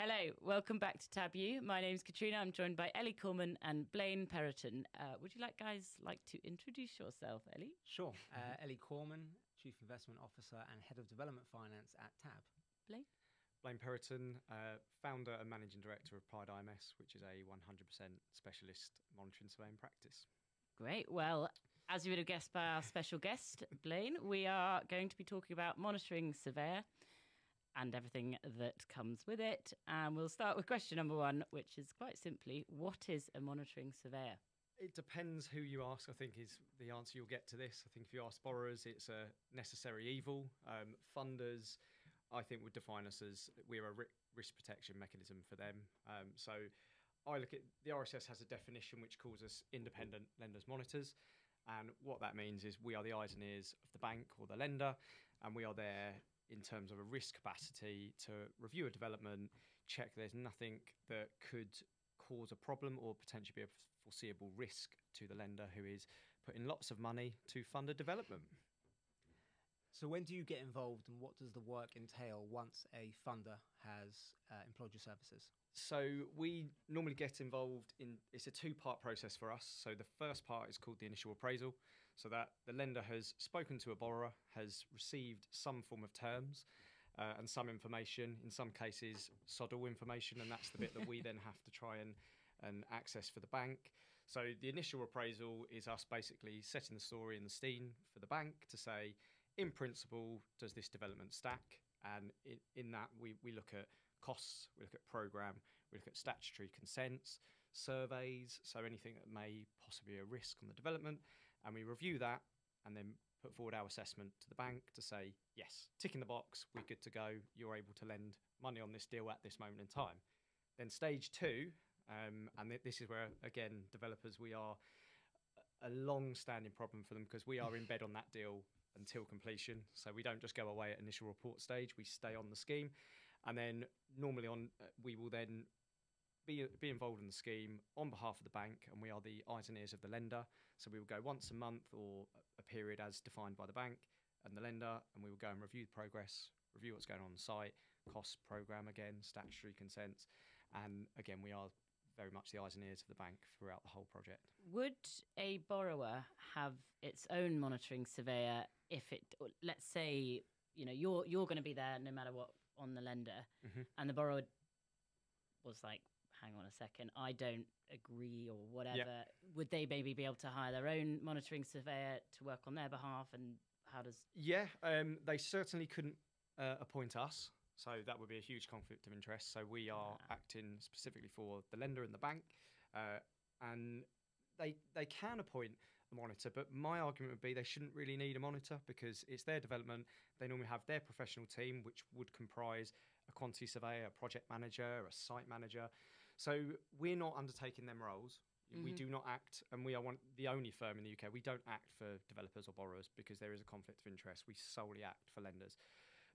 Hello, welcome back to Tab U. My name's Katrina. I'm joined by Ellie Corman and Blane Perroton. Would you guys like to introduce yourself, Ellie? Sure. Ellie Corman, Chief Investment Officer and Head of Development Finance at Tab. Blane? Blane Perroton, founder and managing director of Pride IMS, which is a 100% specialist monitoring surveying practice. Great. Well, as you would have guessed by our special guest, Blane, we are going to be talking about monitoring surveyor and everything that comes with it. And we'll start with question number one, which is quite simply, what is a monitoring surveyor? It depends who you ask, I think, is the answer you'll get to this. I think if you ask borrowers, it's a necessary evil. Funders, I think, would define us as we're a risk protection mechanism for them. So I look at the RSS has a definition which calls us independent lenders monitors. And what that means is we are the eyes and ears of the bank or the lender, and we are there in terms of a risk capacity to review a development, check there's nothing that could cause a problem or potentially be a foreseeable risk to the lender who is putting lots of money to fund a development. So when do you get involved and what does the work entail once a funder has employed your services? So we normally get involved in, it's a two-part process for us. So the first part is called the initial appraisal. So that the lender has spoken to a borrower, has received some form of terms and some information, in some cases SODL information, and that's the bit that we then have to try and access for the bank. So the initial appraisal is us basically setting the story and the scene for the bank to say, in principle, does this development stack? And in that, we look at costs, we look at programme, we look at statutory consents, surveys, so anything that may possibly be a risk on the development, and we review that and then put forward our assessment to the bank to say, yes, tick in the box, we're good to go, you're able to lend money on this deal at this moment in time. Then stage two, and this is where, again, developers, we are a long-standing problem for them because we are in bed on that deal until completion. So we don't just go away at initial report stage, we stay on the scheme. And then normally we will then be involved in the scheme on behalf of the bank, and we are the eyes and ears of the lender. So we will go once a month or a period as defined by the bank and the lender, and we will go and review the progress, review what's going on site, cost, programme again, statutory consents. And again, we are very much the eyes and ears of the bank throughout the whole project. Would a borrower have its own monitoring surveyor if it, let's say, you're going to be there no matter what on the lender, and the borrower was like, hang on a second, I don't agree or whatever, would they maybe be able to hire their own monitoring surveyor to work on their behalf? And how does... Yeah, they certainly couldn't appoint us. So that would be a huge conflict of interest. So we are acting specifically for the lender and the bank. And they can appoint a monitor, but my argument would be they shouldn't really need a monitor because it's their development. They normally have their professional team, which would comprise a quantity surveyor, a project manager, a site manager. So we're not undertaking them roles. We do not act, and we are the only firm in the UK. We don't act for developers or borrowers because there is a conflict of interest. We solely act for lenders.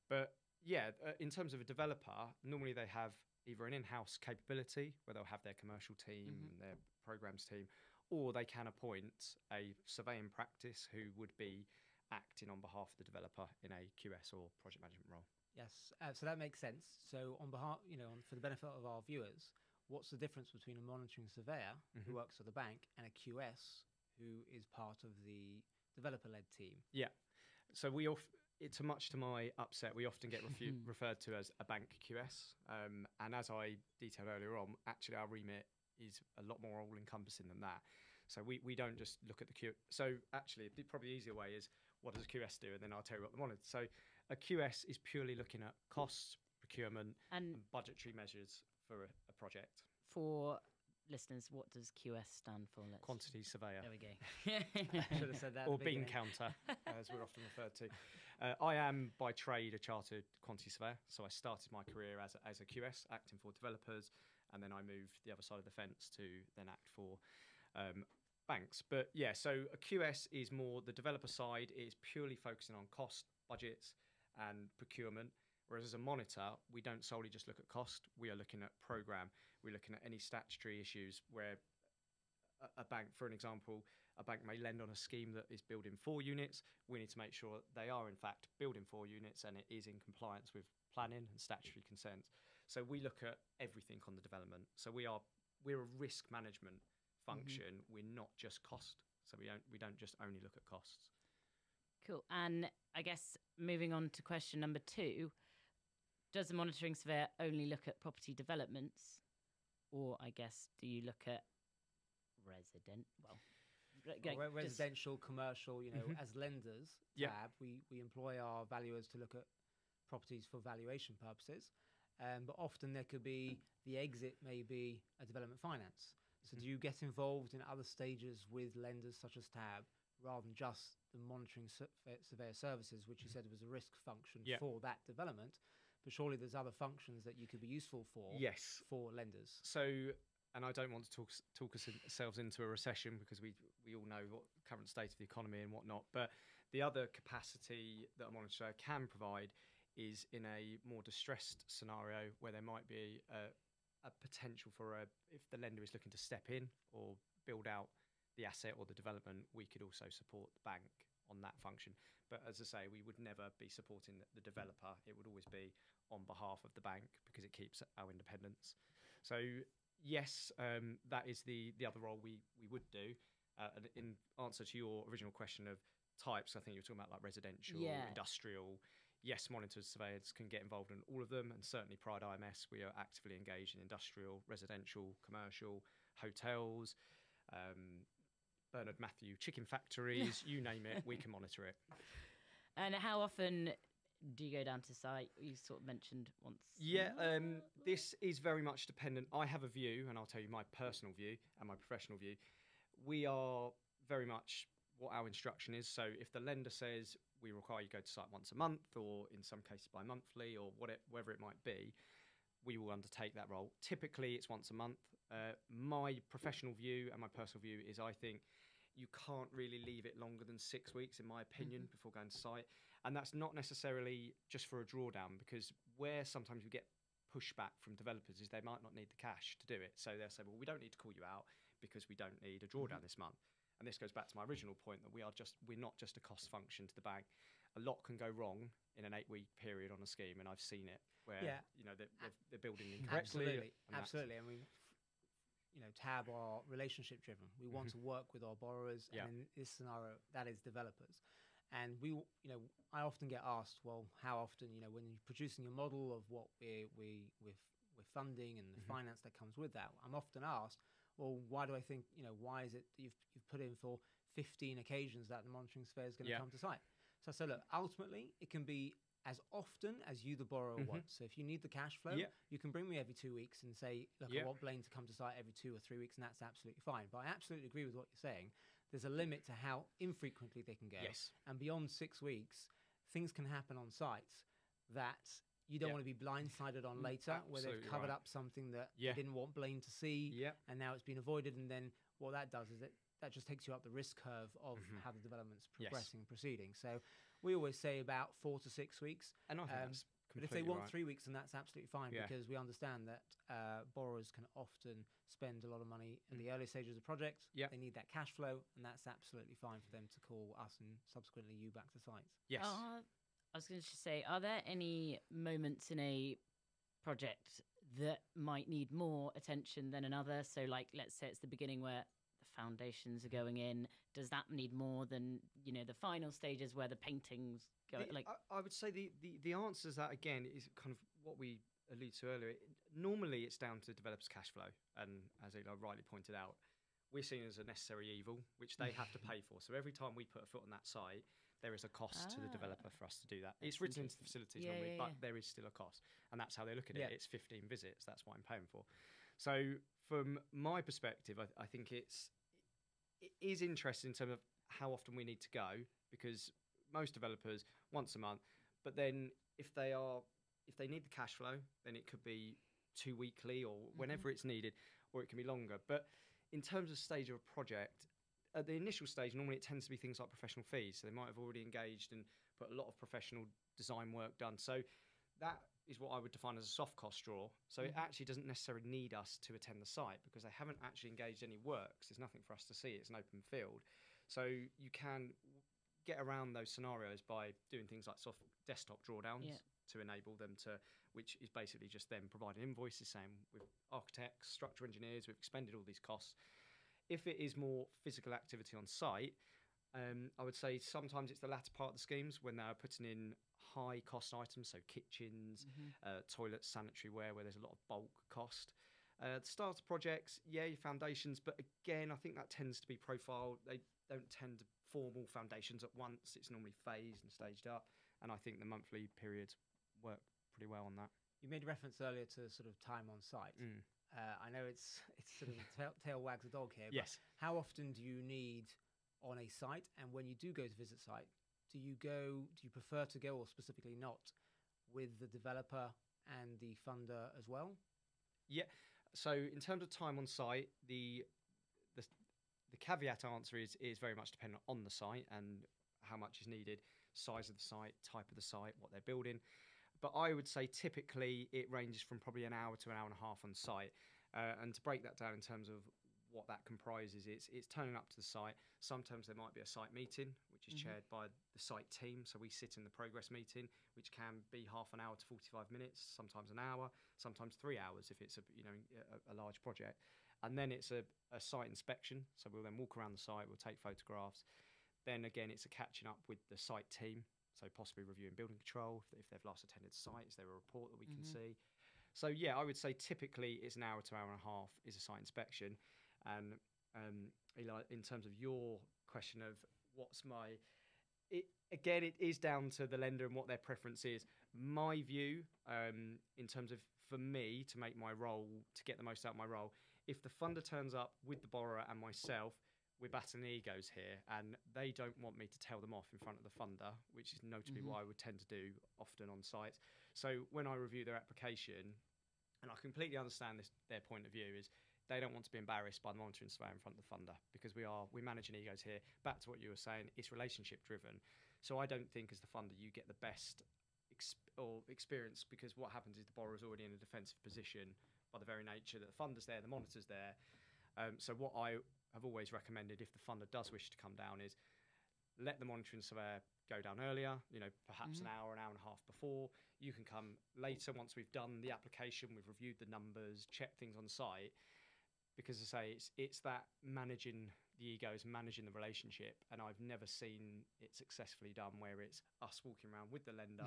But yeah, in terms of a developer, normally they have either an in-house capability where they'll have their commercial team and their programs team, or they can appoint a surveying practice who would be acting on behalf of the developer in a QS or project management role. Yes, so that makes sense. So on behalf, for the benefit of our viewers, what's the difference between a monitoring surveyor who works for the bank and a QS who is part of the developer-led team? Yeah, so it's much to my upset, we often get referred to as a bank QS. And as I detailed earlier on, actually our remit is a lot more all-encompassing than that. So we don't just look at the QS. So actually, probably the easier way is, what does a QS do? And then I'll tell you what the monitor. So a QS is purely looking at costs, procurement, and budgetary measures for a project. For listeners, what does QS stand for? Quantity surveyor. There we go. I should have said that. Or bean counter, as we're often referred to. I am by trade a chartered quantity surveyor. So I started my career as a QS, acting for developers, and then I moved the other side of the fence to then act for banks. But yeah, so a QS is more the developer side. It is purely focusing on cost, budgets, and procurement. Whereas as a monitor, we don't solely just look at cost. We are looking at programme. We're looking at any statutory issues where a bank, for an example, a bank may lend on a scheme that is building 4 units. We need to make sure they are, in fact, building 4 units and it is in compliance with planning and statutory consent. So we look at everything on the development. So we're a risk management function. We're not just cost. So we don't just only look at costs. Cool. And I guess moving on to question number 2, does the monitoring surveyor only look at property developments, or I guess do you look at residential, commercial? As lenders, tab, we employ our valuers to look at properties for valuation purposes, but often there could be the exit may be a development finance. So do you get involved in other stages with lenders such as tab, rather than just the monitoring surveyor services, which you said was a risk function for that development? But surely there's other functions that you could be useful for. Yes, for lenders. So, and I don't want to talk ourselves into a recession, because we all know what current state of the economy and whatnot. But the other capacity that a monitor can provide is in a more distressed scenario where there might be a potential for if the lender is looking to step in or build out the asset or the development, we could also support the bank on that function. But as I say, we would never be supporting the developer. It would always be on behalf of the bank, because it keeps our independence. So yes, that is the other role we would do. And in answer to your original question of types, I think you were talking about like residential, industrial. Yes, monitors, surveyors can get involved in all of them, and certainly Pride IMS, we are actively engaged in industrial, residential, commercial, hotels, Bernard Matthew chicken factories, you name it, we can monitor it. And how often do you go down to site? You sort of mentioned once. Yeah, this is very much dependent. I have a view, and I'll tell you my personal view and my professional view. We are very much what our instruction is. So if the lender says we require you go to site once a month, or in some cases bi-monthly, or whatever it might be, we will undertake that role. Typically, it's once a month. My professional view and my personal view is I think you can't really leave it longer than 6 weeks, in my opinion, before going to site. And that's not necessarily just for a drawdown, because where sometimes we get pushback from developers is they might not need the cash to do it. So they'll say, well, we don't need to call you out because we don't need a drawdown this month. And this goes back to my original point that we're not just a cost function to the bank. A lot can go wrong in an 8-week period on a scheme, and I've seen it where they're building incorrectly. Absolutely. And we, tab are relationship driven. We want to work with our borrowers, and in this scenario, that is developers. And I often get asked, well, how often, when you're producing a model of what we're funding and the finance that comes with that, I'm often asked, well, why do I think, why is it that you've put in for 15 occasions that the monitoring surveyor is going to come to site? So I said, look, ultimately, it can be as often as you, the borrower, want. So if you need the cash flow, you can bring me every 2 weeks and say, look, I want Blane to come to site every 2 or 3 weeks, and that's absolutely fine. But I absolutely agree with what you're saying. There's a limit to how infrequently they can go. Yes. And beyond 6 weeks, things can happen on sites that you don't want to be blindsided on later, where they've covered up something that they didn't want Blane to see, and now it's been avoided. And then what that does is that just takes you up the risk curve of how the development's progressing, proceeding. So we always say about 4 to 6 weeks. And I think that's but if they want 3 weeks, then that's absolutely fine, because we understand that borrowers can often spend a lot of money in the early stages of the project. They need that cash flow, and that's absolutely fine for them to call us and subsequently you back to sites. Yes. I was going to say, are there any moments in a project that might need more attention than another? So, like, let's say it's the beginning where the foundations are going in. Does that need more than, the final stages where the paintings go? I would say the answer to that, again, is kind of what we alluded to earlier. Normally, it's down to developers' cash flow. And as Eli rightly pointed out, we're seen as a necessary evil, which they have to pay for. So every time we put a foot on that site, there is a cost to the developer for us to do that. It's written into the facilities normally, but there is still a cost. And that's how they look at it. It's 15 visits. That's what I'm paying for. So from my perspective, I think it is interesting in terms of how often we need to go, because most developers once a month. But then if they need the cash flow, then it could be 2 weekly or whenever it's needed, or it can be longer. But in terms of stage of a project, at the initial stage, normally it tends to be things like professional fees. So they might have already engaged and put a lot of professional design work done. So that is what I would define as a soft cost draw. So it actually doesn't necessarily need us to attend the site, because they haven't actually engaged any works. There's nothing for us to see. It's an open field. So you can get around those scenarios by doing things like soft desktop drawdowns. to enable them to, which is basically just them providing invoices saying with architects, structural engineers, we've expended all these costs. If it is more physical activity on site, I would say sometimes it's the latter part of the schemes when they're putting in high cost items, so kitchens, toilets, sanitary ware, where there's a lot of bulk cost. The starter projects, your foundations, but again, I think that tends to be profiled. They don't tend to formal foundations at once. It's normally phased and staged up, and I think the monthly periods work pretty well on that. You made reference earlier to sort of time on site. I know it's sort of tail wags the dog here. Yes. But how often do you need on a site, and when you do go to visit site, do you prefer to go, or specifically not, with the developer and the funder as well? Yeah. So in terms of time on site, the caveat answer is very much dependent on the site and how much is needed, size of the site, type of the site, what they're building. But I would say typically it ranges from probably an hour to an hour and a half on site. And to break that down in terms of what that comprises, it's turning up to the site. Sometimes there might be a site meeting, which is chaired by the site team. So we sit in the progress meeting, which can be half an hour to 45 minutes, sometimes an hour, sometimes 3 hours if it's a large project. And then it's a site inspection. So we'll then walk around the site, we'll take photographs. Then again, it's a catching up with the site team. So possibly reviewing building control. If they've last attended site, is there a report that we can see? So yeah, I would say typically it's an hour to hour and a half is a site inspection. And Eli, in terms of your question of what's it is down to the lender and what their preference is. My view, in terms of, for me, to make my role, to get the most out of my role, if the funder turns up with the borrower and myself, we're battling egos here, and they don't want me to tell them off in front of the funder, which is notably what I would tend to do often on sites. So when I review their application, and I completely understand their point of view, is they don't want to be embarrassed by the monitoring surveyor in front of the funder, because we're managing egos here. Back to what you were saying, it's relationship driven. So I don't think as the funder you get the best experience, because what happens is the borrower's already in a defensive position by the very nature that the funder's there, the monitor's there. So what I have always recommended, if the funder does wish to come down, is let the monitoring surveyor go down earlier, perhaps an hour and a half before. You can come later once we've done the application, we've reviewed the numbers, checked things on site. Because I say it's that managing the egos, managing the relationship, and I've never seen it successfully done where it's us walking around with the lender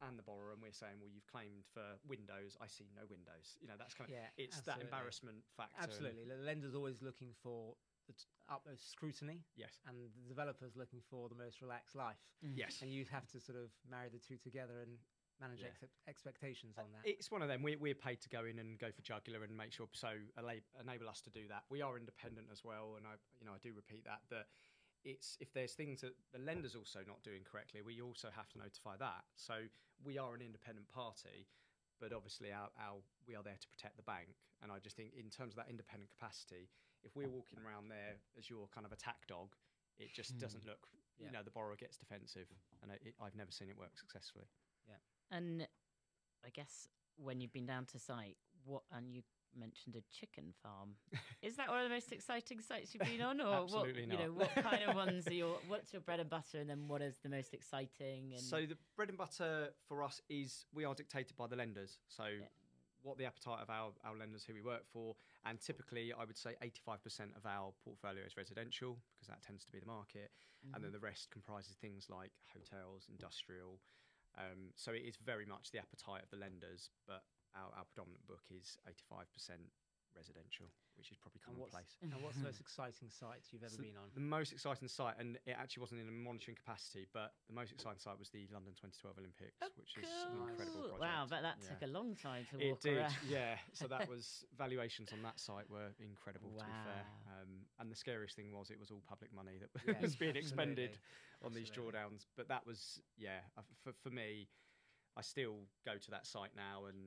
and the borrower, and we're saying, well, you've claimed for windows, I see no windows. That's kind of it's absolutely. That embarrassment factor. Absolutely, the lender's always looking for the utmost scrutiny. Yes, and the developer's looking for the most relaxed life. Yes, and you have to sort of marry the two together and manage expectations on that. It's one of them. We're paid to go in and go for jugular and make sure, so enable us to do that. We are independent as well, and I do repeat that if there's things that the lender's also not doing correctly, we also have to notify that. So we are an independent party, but obviously we are there to protect the bank. And I just think in terms of that independent capacity, if we're walking around there as your kind of attack dog, it just doesn't look. The borrower gets defensive, and I've never seen it work successfully. Yeah. And I guess when you've been down to site, and you mentioned a chicken farm, is that one of the most exciting sites you've been on, or Absolutely not. What kind of ones what's your bread and butter, and then what is the most exciting? So the bread and butter for us is we are dictated by the lenders. So what the appetite of our lenders who we work for, and typically I would say 85% of our portfolio is residential, because that tends to be the market, and then the rest comprises things like hotels, industrial. So it is very much the appetite of the lenders, but our predominant book is 85% residential, which is probably commonplace. And what's the most exciting site you've ever been on? The most exciting site, and it actually wasn't in a monitoring capacity, but the most exciting site was the London 2012 Olympics, which is an incredible project. Wow, but that took a long time to walk around. It did, yeah. So that was, valuations on that site were incredible, to be fair. And the scariest thing was it was all public money that was being expended on these drawdowns. But that was, for me, I still go to that site now, and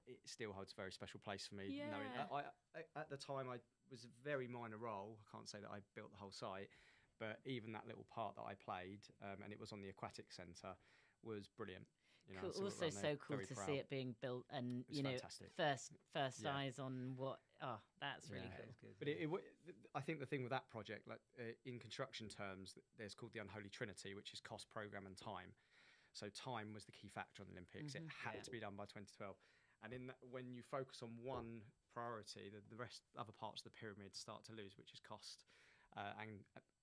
it still holds a very special place for me. Yeah. Knowing at the time, I was a very minor role. I can't say that I built the whole site, but even that little part that I played, and it was on the aquatic centre, was brilliant. Cool. Also, so cool to see it being built, and fantastic. first eyes on what. Oh, that's really cool. Good. But I think the thing with that project, in construction terms, there's called the unholy trinity, which is cost, program, and time. So time was the key factor on the Olympics. It had to be done by 2012. And in that, when you focus on one priority, the other parts of the pyramid start to lose, which is cost. And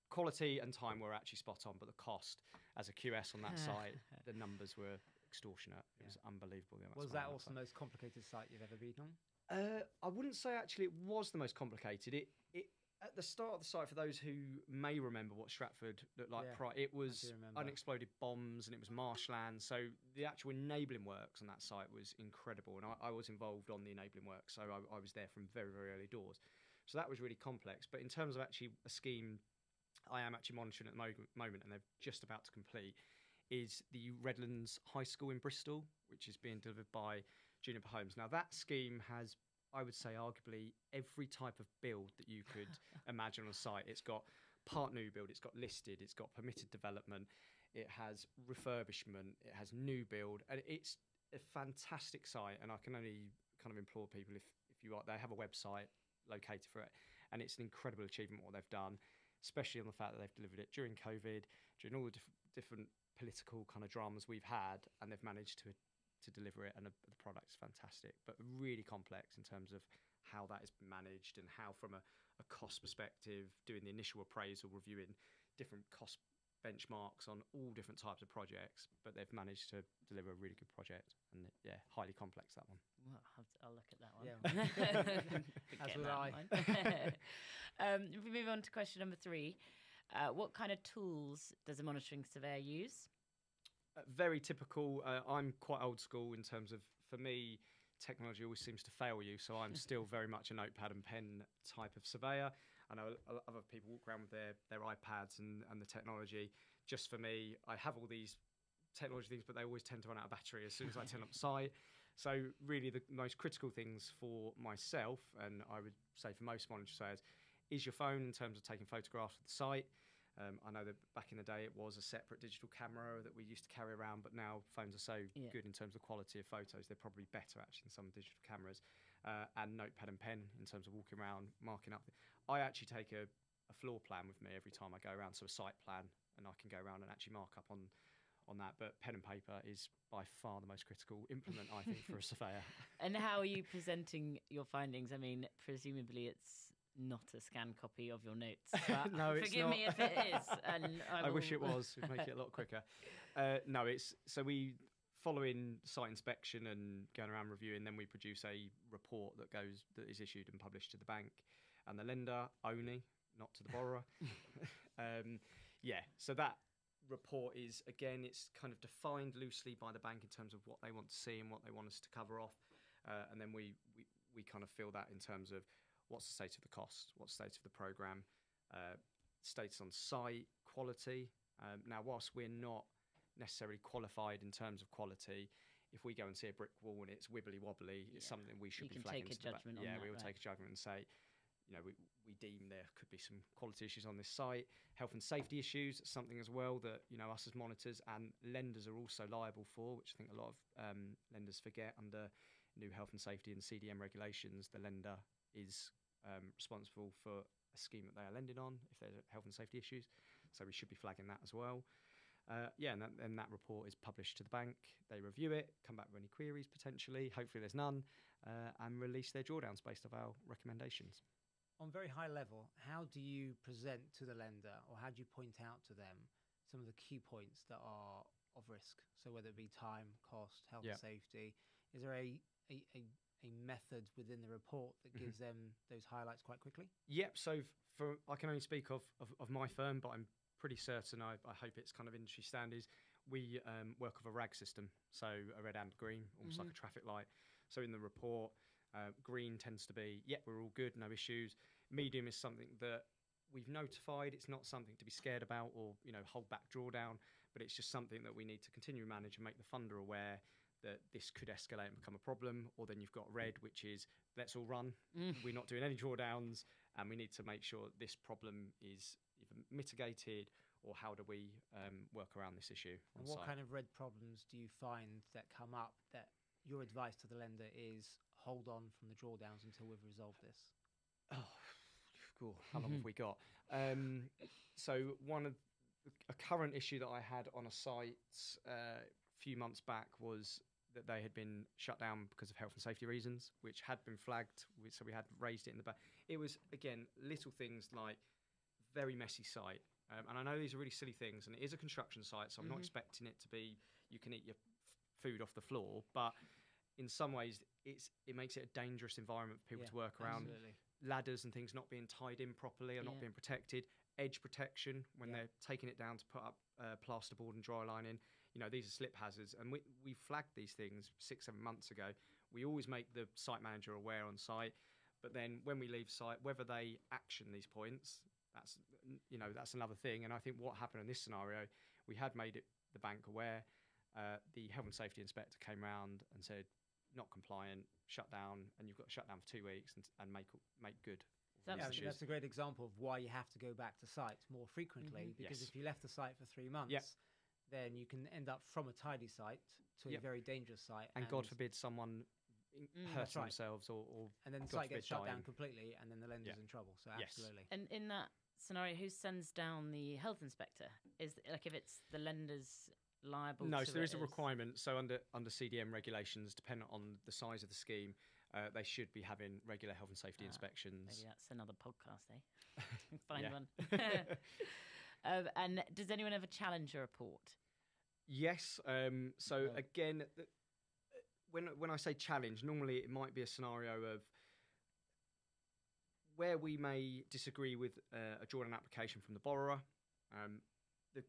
quality and time were actually spot on, but the cost, as a QS on that site, the numbers were extortionate. It was unbelievable. Was that also the most complicated site you've ever been on? I wouldn't say actually it was the most complicated. It at the start of the site, for those who may remember what Stratford looked like, it was unexploded bombs and it was marshland. So the actual enabling works on that site was incredible, and I was involved on the enabling works, so I was there from very, very early doors. So that was really complex. But in terms of actually a scheme I am actually monitoring at the moment, and they're just about to complete, is the Redlands High School in Bristol, which is being delivered by Juniper Homes. Now, that scheme has, I would say, arguably every type of build that you could imagine on a site. It's got part new build, it's got listed, it's got permitted development, it has refurbishment, it has new build, and it's a fantastic site. And I can only kind of implore people, if you are, they have a website located for it, and it's an incredible achievement what they've done, especially on the fact that they've delivered it during COVID, during all the different political kind of dramas we've had, and they've managed to deliver it, and the product is fantastic, but really complex in terms of how that is managed and how, from a cost perspective, doing the initial appraisal, reviewing different cost benchmarks on all different types of projects, but they've managed to deliver a really good project, and highly complex, that one. Well, I'll look at that one. Yeah. As will I. If we move on to question number 3, what kind of tools does a monitoring surveyor use? Very typical. I'm quite old school in terms of, for me, technology always seems to fail you, so I'm still very much a notepad and pen type of surveyor. I know other people walk around with their iPads and the technology. Just for me, I have all these technology things, but they always tend to run out of battery as soon as I turn up site. So really the most critical things for myself, and I would say for most monitoring surveyors, is your phone in terms of taking photographs of the site. I know that back in the day it was a separate digital camera that we used to carry around, but now phones are so good in terms of quality of photos, they're probably better actually than some digital cameras. And notepad and pen in terms of walking around, marking up. I actually take a floor plan with me every time I go around, so a site plan, and I can go around and actually mark up on that. But pen and paper is by far the most critical implement, I think, for a surveyor. And how are you presenting your findings? I mean, presumably it's not a scanned copy of your notes. But no, it's forgive not. me if it is. And I wish it was. It'd make it a lot quicker. No, it's so we following site inspection and going around reviewing, then we produce a report that is issued and published to the bank and the lender only, not to the borrower. So that report is, again, it's kind of defined loosely by the bank in terms of what they want to see and what they want us to cover off, and then we kind of fill that in terms of what's the state of the cost, what's the state of the programme, status on site, quality. Now, whilst we're not necessarily qualified in terms of quality, if we go and see a brick wall and it's wibbly wobbly, it's something we should be flagging to the back. Yeah, we will take a judgment and say, we deem there could be some quality issues on this site. Health and safety issues, something as well that us as monitors and lenders are also liable for, which I think a lot of lenders forget. Under new health and safety and CDM regulations, the lender is responsible for a scheme that they are lending on if there's health and safety issues. So we should be flagging that as well. And that report is published to the bank. They review it, come back with any queries potentially. Hopefully there's none, and release their drawdowns based on our recommendations. On very high level, how do you present to the lender, or how do you point out to them some of the key points that are of risk? So whether it be time, cost, health and safety, is there a method within the report that gives them those highlights quite quickly? Yep. So I can only speak of my firm, but I'm pretty certain, I hope it's kind of industry standards. We work with a RAG system, so a red, amber, green, almost like a traffic light. So in the report, green tends to be, we're all good, no issues. Medium is something that we've notified. It's not something to be scared about or hold back drawdown, but it's just something that we need to continue to manage and make the funder aware that this could escalate and become a problem. Or then you've got red, which is let's all run. We're not doing any drawdowns, and we need to make sure this problem is either mitigated or how do we work around this issue. And what kind of red problems do you find that come up that your advice to the lender is hold on from the drawdowns until we've resolved this? Oh, cool. How long have we got? So a current issue that I had on a site few months back was that they had been shut down because of health and safety reasons, which had been flagged. So we had raised it in the back. It was, again, little things like very messy site. And I know these are really silly things, and it is a construction site, so I'm not expecting it to be you can eat your food off the floor. But in some ways, it makes it a dangerous environment for people to work around. Absolutely. Ladders and things not being tied in properly or not being protected. Edge protection when they're taking it down to put up plasterboard and dry lining. You know, these are slip hazards, and we flagged these things 6-7 months ago. We always make the site manager aware on site, but then when we leave site, whether they action these points, that's another thing. And I think what happened in this scenario, we had made the bank aware. The health and safety inspector came around and said not compliant, shut down, and you've got to shut down for 2 weeks and make good. That's a great example of why you have to go back to site more frequently, because if you left the site for 3 months, then you can end up from a tidy site to a very dangerous site. And God forbid someone hurts themselves or and then the site gets shut down completely, and then the lender's in trouble. So absolutely. And in that scenario, who sends down the health inspector? Is like if it's the lender's liable? No, to so there is a requirement. So under CDM regulations, dependent on the size of the scheme, they should be having regular health and safety inspections. Maybe that's another podcast, eh? Find one. And does anyone ever challenge a report? Yes. Again, when I say challenge, normally it might be a scenario of where we may disagree with a drawn application from the borrower. The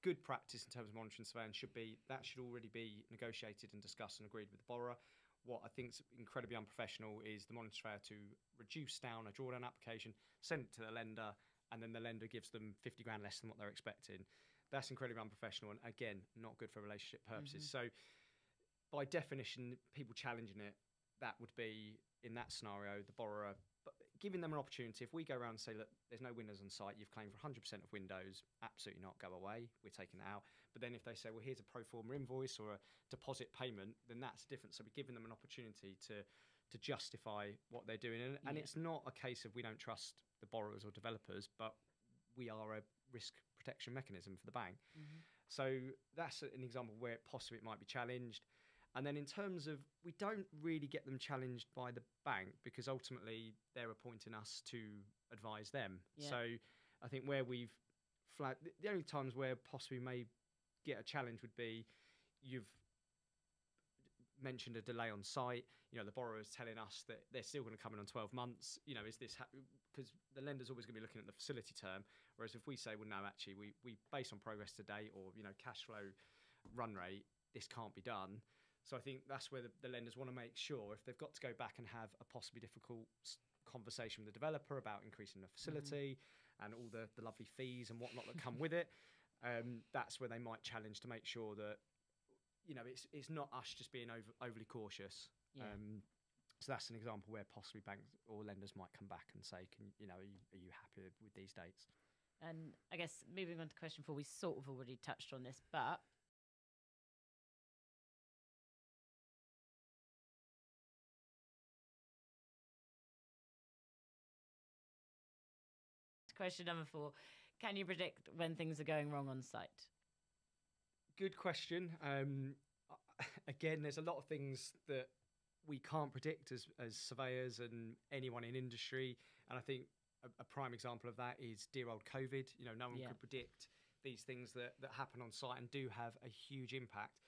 good practice in terms of monitoring surveillance should already be negotiated and discussed and agreed with the borrower. What I think is incredibly unprofessional is the monitor surveyor to reduce down a drawdown application, send it to the lender, and then the lender gives them 50 grand less than what they're expecting. That's incredibly unprofessional and, again, not good for relationship purposes. So by definition, people challenging it, that would be, in that scenario, the borrower giving them an opportunity. If we go around and say, look, there's no windows on site, you've claimed for 100% of windows, absolutely not, go away, we're taking it out. But then if they say, well, here's a pro forma invoice or a deposit payment, then that's different. So we're giving them an opportunity to justify what they're doing. And it's not a case of we don't trust the borrowers or developers, but we are a risk protection mechanism for the bank. So that's an example where possibly it might be challenged. And then in terms of, we don't really get them challenged by the bank because ultimately they're appointing us to advise them. So I think where we've flagged, the only times where possibly may get a challenge would be you've mentioned a delay on site. You know, the borrower is telling us that they're still going to come in on 12 months. You know, is this because the lender's always going to be looking at the facility term. Whereas if we say, well, no, actually, we based on progress to date or, you know, cash flow run rate, this can't be done. So I think that's where the lenders want to make sure if they've got to go back and have a possibly difficult conversation with the developer about increasing the facility and all the lovely fees and whatnot that come with it, that's where they might challenge to make sure that, you know, it's not us just being overly cautious. So that's an example where possibly banks or lenders might come back and say, are you happy with these dates? And I guess moving on to question 4, we sort of already touched on this, but question number 4, can you predict when things are going wrong on site? Good question. Again, there's a lot of things that we can't predict as surveyors and anyone in industry. And I think a prime example of that is dear old COVID. You know, no one could predict these things that happen on site and do have a huge impact.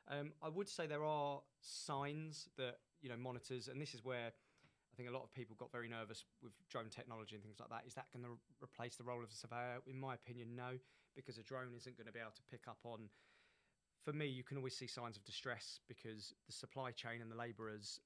I would say there are signs that, you know, monitors, and this is where I think a lot of people got very nervous with drone technology and things like that. Is that going to replace the role of a surveyor? In my opinion, no, because a drone isn't going to be able to pick up on. For me, you can always see signs of distress because the supply chain and the labourers,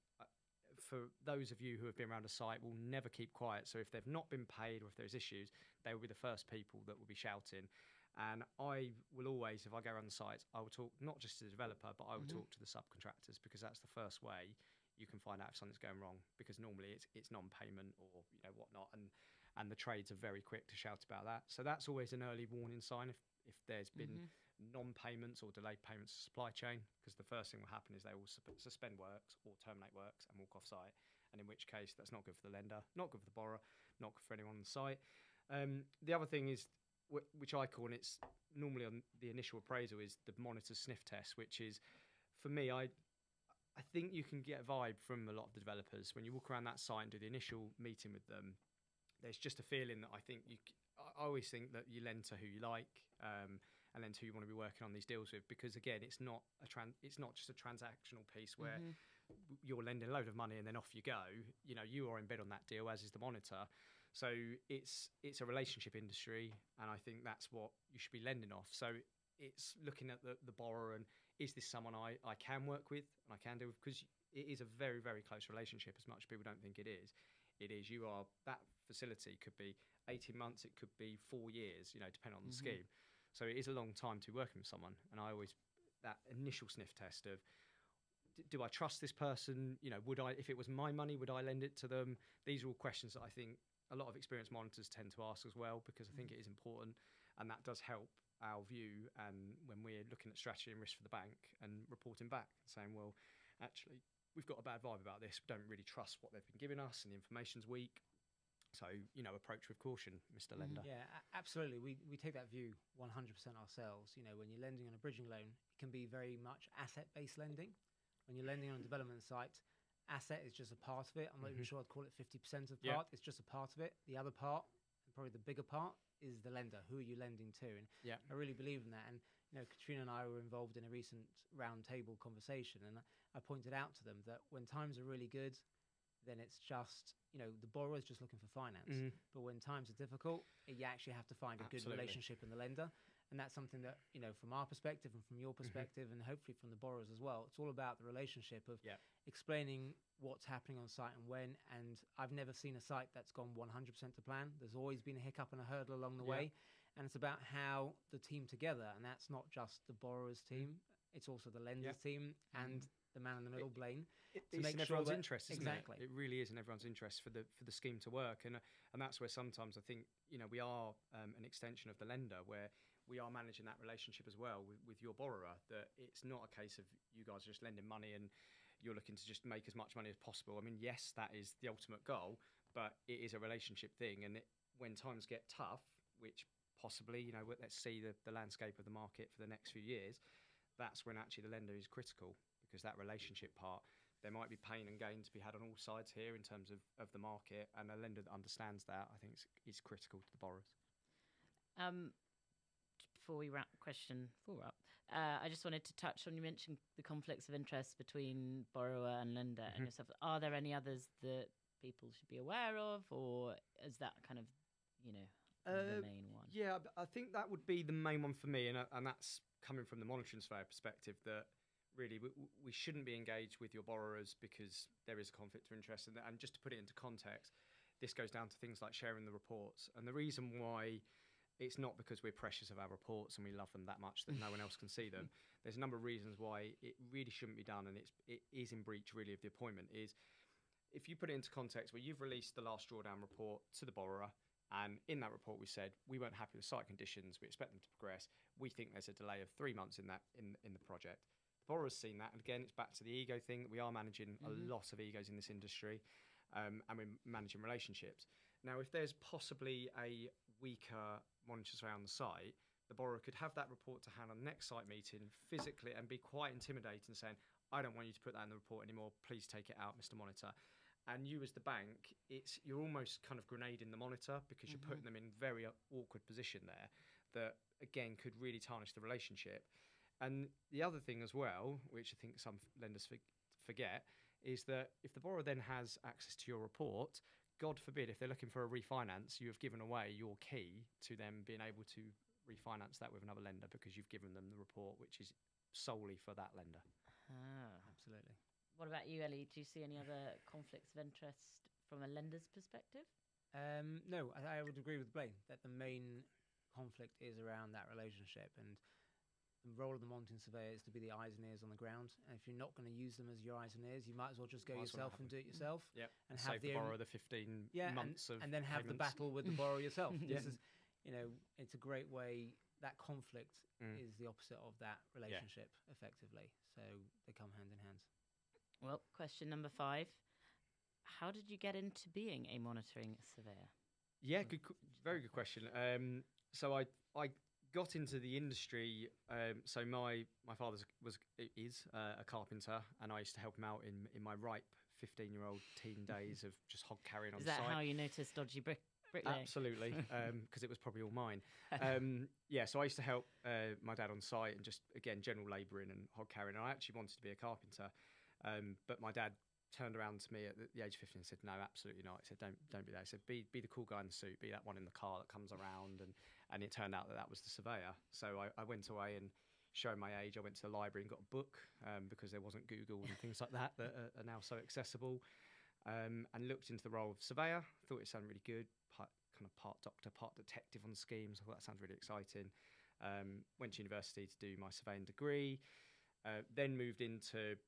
for those of you who have been around a site, will never keep quiet. So if they've not been paid or if there's issues, they will be the first people that will be shouting. And I will always, if I go around the sites, I will talk not just to the developer, but I will talk to the subcontractors because that's the first way you can find out if something's going wrong, because normally it's non-payment or, you know, whatnot, and the trades are very quick to shout about that. So that's always an early warning sign if there's been non-payments or delayed payments to supply chain, because the first thing will happen is they will suspend works or terminate works and walk off site, and in which case that's not good for the lender, not good for the borrower, not good for anyone on the site. The other thing is which I call, and it's normally on the initial appraisal, is the monitor sniff test, which is, for me, I think you can get a vibe from a lot of the developers when you walk around that site and do the initial meeting with them. There's just a feeling that I think I always think that you lend to who you like, and then to who you want to be working on these deals with, because again, it's not just a transactional piece where you're lending a load of money and then off you go. You are in bed on that deal, as is the monitor. So it's a relationship industry, and I think that's what you should be lending off. So it's looking at the borrower, and is this someone I can work with and I can deal with? Because it is a very, very close relationship, as much as people don't think it is. It is. That facility could be 18 months, it could be 4 years, depending on the scheme. So it is a long time to be working with someone. And that initial sniff test of, do I trust this person? Would I, if it was my money, would I lend it to them? These are all questions that I think a lot of experienced monitors tend to ask as well, because I think it is important, and that does help our view. And when we're looking at strategy and risk for the bank and reporting back and saying, well, actually, we've got a bad vibe about this. We don't really trust what they've been giving us, and the information's weak. So, approach with caution, Mr. Lender. Yeah, absolutely. We take that view 100% ourselves. When you're lending on a bridging loan, it can be very much asset-based lending. When you're lending on a development site, asset is just a part of it. I'm not even sure I'd call it 50% of part. It's just a part of it. The other part, and probably the bigger part, is the lender. Who are you lending to? And I really believe in that. And Katrina and I were involved in a recent roundtable conversation, and I pointed out to them that when times are really good, then it's just, the borrower's just looking for finance. But when times are difficult, you actually have to find a good relationship in the lender. And that's something that, from our perspective and from your perspective, and hopefully from the borrowers as well, it's all about the relationship of explaining what's happening on site and when. And I've never seen a site that's gone 100% to plan. There's always been a hiccup and a hurdle along the way. And it's about how the team together, and that's not just the borrower's team, it's also the lender's team and the man in the middle, Blane. It's in everyone's interest, isn't exactly. It really is in everyone's interest for the scheme to work, and that's where sometimes I think we are an extension of the lender, where we are managing that relationship as well with your borrower. That it's not a case of you guys are just lending money and you're looking to just make as much money as possible. I mean, yes, that is the ultimate goal, but it is a relationship thing, and when times get tough, which possibly let's see the landscape of the market for the next few years, that's when actually the lender is critical, because that relationship part, there might be pain and gain to be had on all sides here in terms of the market, and a lender that understands that, I think, is critical to the borrowers. Before we wrap question 4 up, I just wanted to touch on, you mentioned the conflicts of interest between borrower and lender and yourself. Are there any others that people should be aware of, or is that kind of, the main one? Yeah, I think that would be the main one for me, and that's coming from the monitoring surveyor perspective, that really we shouldn't be engaged with your borrowers because there is a conflict of interest. And just to put it into context, this goes down to things like sharing the reports. And the reason why, it's not because we're precious of our reports and we love them that much that no one else can see them. There's a number of reasons why it really shouldn't be done, and it is in breach really of the appointment. Is if you put it into context where you've released the last drawdown report to the borrower, and in that report we said we weren't happy with site conditions, we expect them to progress, we think there's a delay of 3 months in the project. The borrower's seen that, and again, it's back to the ego thing, that we are managing a lot of egos in this industry, and we're managing relationships. Now, if there's possibly a weaker monitor around the site, the borrower could have that report to hand on the next site meeting physically and be quite intimidating, saying, I don't want you to put that in the report anymore, please take it out, Mr. Monitor. And you as the bank, you're almost kind of grenading the monitor, because you're putting them in a very awkward position there that, again, could really tarnish the relationship. And the other thing as well, which I think some lenders forget, is that if the borrower then has access to your report, God forbid, if they're looking for a refinance, you have given away your key to them being able to refinance that with another lender, because you've given them the report, which is solely for that lender. Absolutely. What about you, Ellie? Do you see any other conflicts of interest from a lender's perspective? No, I would agree with Blane that the main conflict is around that relationship, and the role of the monitoring surveyor is to be the eyes and ears on the ground. And if you're not going to use them as your eyes and ears, you might as well just go yourself and do it yourself. Yep. And have the borrower the 15 months of and then have payments. the battle with the borrower yourself. This is, it's a great way. That conflict is the opposite of that relationship, effectively. So they come hand in hand. Well, question number 5. How did you get into being a monitoring surveyor? Yeah, very good question. so I got into the industry. So my father is a carpenter, and I used to help him out in my ripe 15-year-old teen days of just hog carrying on Is that site. how you noticed dodgy bricklaying? Absolutely, because it was probably all mine. So I used to help my dad on site and just, again, general labouring and hog carrying. And I actually wanted to be a carpenter, but my dad turned around to me at the age of 15 and said, "No, absolutely not." He said, "Don't be that." He said, "Be the cool guy in the suit, be that one in the car that comes around." And it turned out that was the surveyor. So I went away and, showing my age, I went to the library and got a book because there wasn't Google and things like that are now so accessible. And looked into the role of surveyor. Thought it sounded really good, kind of part doctor, part detective on schemes. I thought that sounds really exciting. Went to university to do my surveying degree. Then moved into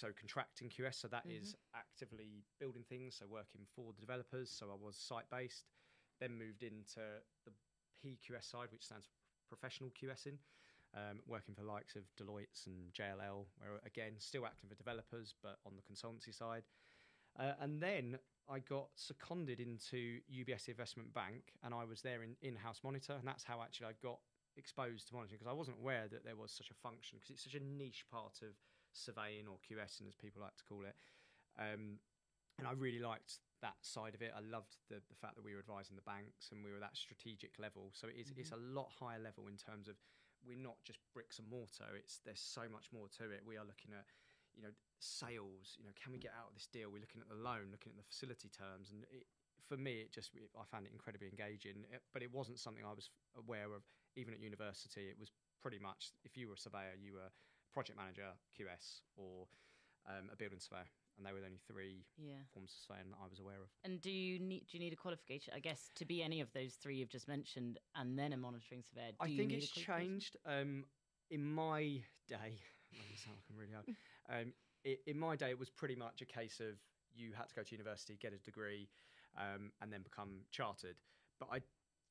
contracting QS. So that is actively building things, so working for the developers. So I was site-based. Then moved into the PQS side, which stands for professional QSing. Working for the likes of Deloitte's and JLL, where, again, still acting for developers, but on the consultancy side. And then I got seconded into UBS Investment Bank, and I was their in-house monitor, and that's how actually I got exposed to monitoring, because I wasn't aware that there was such a function, because it's such a niche part of surveying, or QSing as people like to call it. And I really liked that side of it. I loved the fact that we were advising the banks and we were that strategic level. So it's a lot higher level in terms of, we're not just bricks and mortar. There's so much more to it. We are looking at, sales. Can we get out of this deal? We're looking at the loan, looking at the facility terms, and for me, I found it incredibly engaging. But it wasn't something I was aware of even at university. It was pretty much, if you were a surveyor, you were project manager, QS, or a building surveyor. And there were only three forms of surveying that I was aware of. And do you need a qualification, I guess, to be any of those three you've just mentioned, and then a monitoring surveyor? I think it's changed. In my day, it sound like I'm really old. In my day, it was pretty much a case of, you had to go to university, get a degree, and then become chartered. But I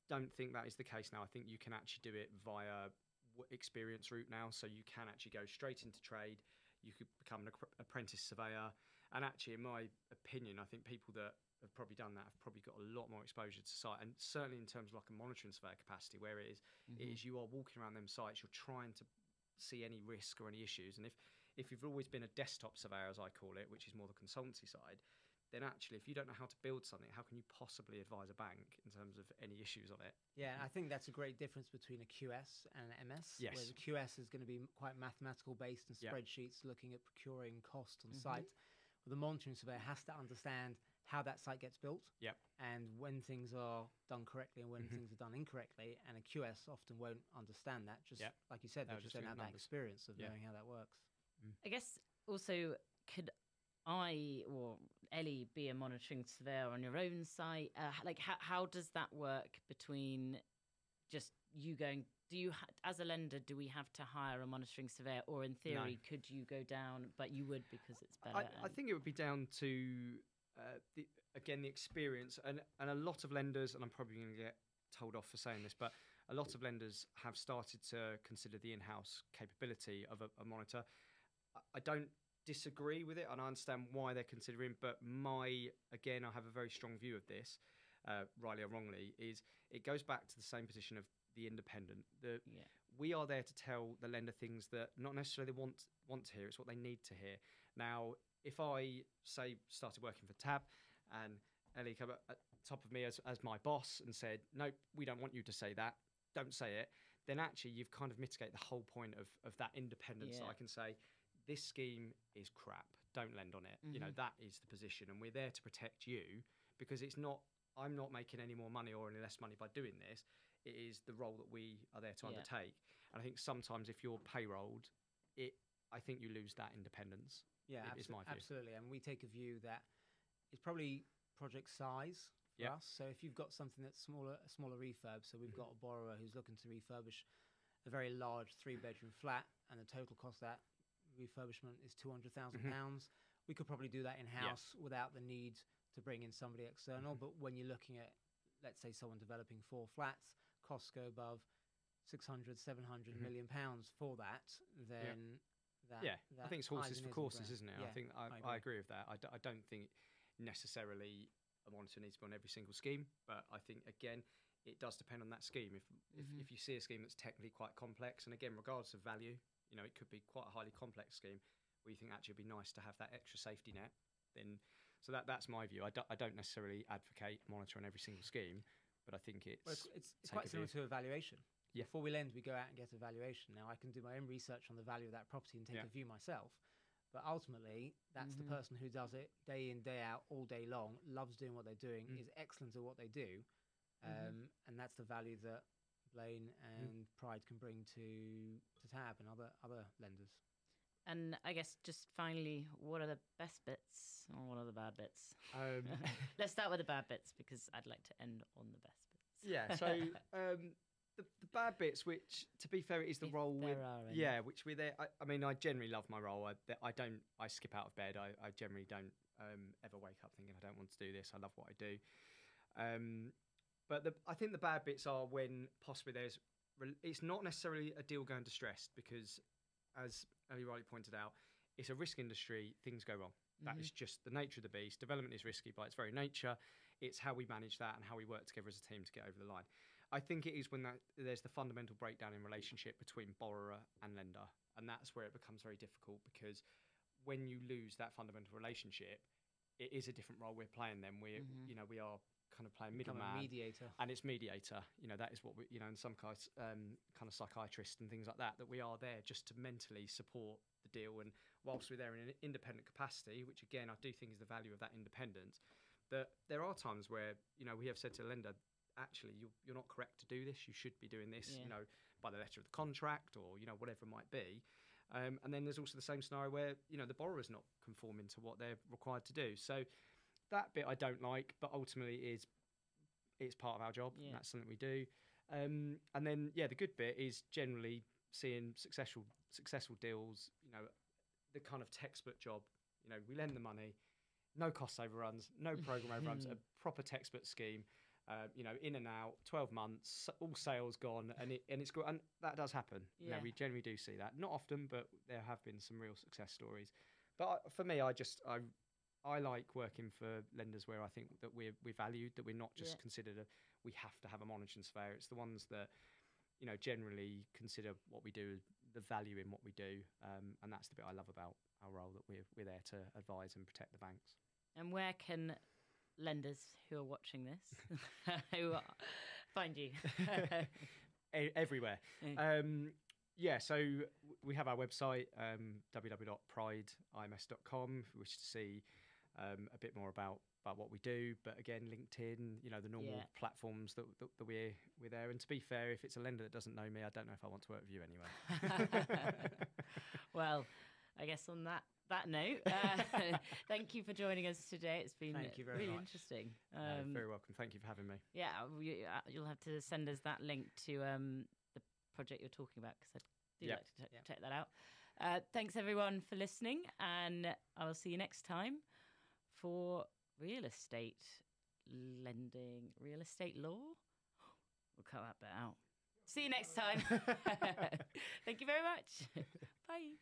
don't think that is the case now. I think you can actually do it via experience route now. So you can actually go straight into trade. You could become an apprentice surveyor. And actually, in my opinion, I think people that have probably done that have probably got a lot more exposure to site. And certainly in terms of like a monitoring surveyor capacity, where it is you are walking around them sites, you're trying to see any risk or any issues. And if you've always been a desktop surveyor, as I call it, which is more the consultancy side, then actually, if you don't know how to build something, how can you possibly advise a bank in terms of any issues on it? Yeah, I think that's a great difference between a QS and an MS. Yes. Where the QS is going to be quite mathematical based and spreadsheets looking at procuring cost on site. Well, the monitoring surveyor has to understand how that site gets built and when things are done correctly and when things are done incorrectly. And a QS often won't understand that. Just like you said, they just don't have that experience of knowing how that works. I guess also, could I or Ellie be a monitoring surveyor on your own site? How does that work between just you going? As a lender, do we have to hire a monitoring surveyor, or in theory, could you go down? But you would, because it's better. I think it would be down to the experience, and a lot of lenders, and I'm probably going to get told off for saying this, but a lot of lenders have started to consider the in-house capability of a monitor. I don't disagree with it, and I understand why they're considering, but I have a very strong view of this, rightly or wrongly, is it goes back to the same position of the independent. We are there to tell the lender things that not necessarily want to hear. It's what they need to hear. Now, if I started working for TAB and Ellie came at top of me as my boss and said, "Nope, we don't want you to say that. Don't say it," then actually you've kind of mitigated the whole point of that independence. That I can say, this scheme is crap, don't lend on it. That is the position, and we're there to protect you, because I'm not making any more money or any less money by doing this. It is the role that we are there to undertake. And I think sometimes if you're payrolled, I think you lose that independence. Yeah, is my view. Absolutely. And we take a view that it's probably project size for us. So if you've got something that's a smaller refurb, so we've got a borrower who's looking to refurbish a very large 3-bedroom flat, and the total cost of that refurbishment is £200,000. We could probably do that in-house without the need to bring in somebody external. But when you're looking at, let's say, someone developing 4 flats, costs go above 600, 700 million pounds for that, then I think it's horses for courses, isn't it? Yeah, I think I agree with that. I don't think necessarily a monitor needs to be on every single scheme, but I think, again, it does depend on that scheme. If you see a scheme that's technically quite complex, and again, regardless of value, you know, it could be quite a highly complex scheme where you think actually it'd be nice to have that extra safety net. Then, so that's my view. I don't necessarily advocate monitoring every single scheme, but I think it's quite similar to evaluation. Yeah. Before we lend, we go out and get a valuation. Now, I can do my own research on the value of that property and take a view myself. But ultimately, that's the person who does it day in, day out, all day long, loves doing what they're doing, is excellent at what they do. And that's the value that Blane and Pride can bring to TAB and other lenders. And I guess just finally, what are the best bits or what are the bad bits? Let's start with the bad bits because I'd like to end on the best bits. Yeah, so the bad bits, which to be fair, is the role which we're there. I mean, I generally love my role. I skip out of bed. I generally don't ever wake up thinking I don't want to do this. I love what I do. But I think the bad bits are when possibly it's not necessarily a deal going distressed because, as Ellie rightly pointed out, it's a risk industry. Things go wrong. That is just the nature of the beast. Development is risky by its very nature. It's how we manage that and how we work together as a team to get over the line. I think it is when there's the fundamental breakdown in relationship between borrower and lender, and that's where it becomes very difficult because when you lose that fundamental relationship, it is a different role we're playing. Then we are kind of playing middleman, mediator, and it's mediator. You know, that is what we, you know, in some cases, kind of psychiatrists and things like that we are there just to mentally support the deal. And whilst we're there in an independent capacity, which again I do think is the value of that independence, that there are times where, you know, we have said to the lender, actually, you're not correct to do this. You should be doing this, you know, by the letter of the contract or, you know, whatever it might be. And then there's also the same scenario where, you know, the borrower's not conforming to what they're required to do. So that bit I don't like, but ultimately it's part of our job. And that's something we do. And then, the good bit is generally seeing successful deals, you know, the kind of textbook job. You know, we lend the money, no cost overruns, no program overruns, a proper textbook scheme. You know, in and out, 12 months, all sales gone, and it's good, and that does happen. You know, we generally do see that. Not often, but there have been some real success stories. But for me, I like working for lenders where I think that we're valued, that we're not just considered we have to have a monitoring surveyor. It's the ones that, you know, generally consider what we do, the value in what we do, and that's the bit I love about our role, that we're there to advise and protect the banks. And where can lenders who are watching this find you? Everywhere. So we have our website, www.prideims.com, if you wish to see a bit more about what we do. But again, LinkedIn, you know, the normal platforms that we're there. And to be fair, if it's a lender that doesn't know me, I don't know if I want to work with you anyway. Well, I guess on that note, thank you for joining us today. It's been really interesting. Very welcome. Thank you for having me. Yeah, you'll have to send us that link to the project you're talking about, because I do like to check that out. Thanks everyone for listening, and I will see you next time for real estate lending, real estate law. We'll cut that bit out. See you next time. Thank you very much. Bye.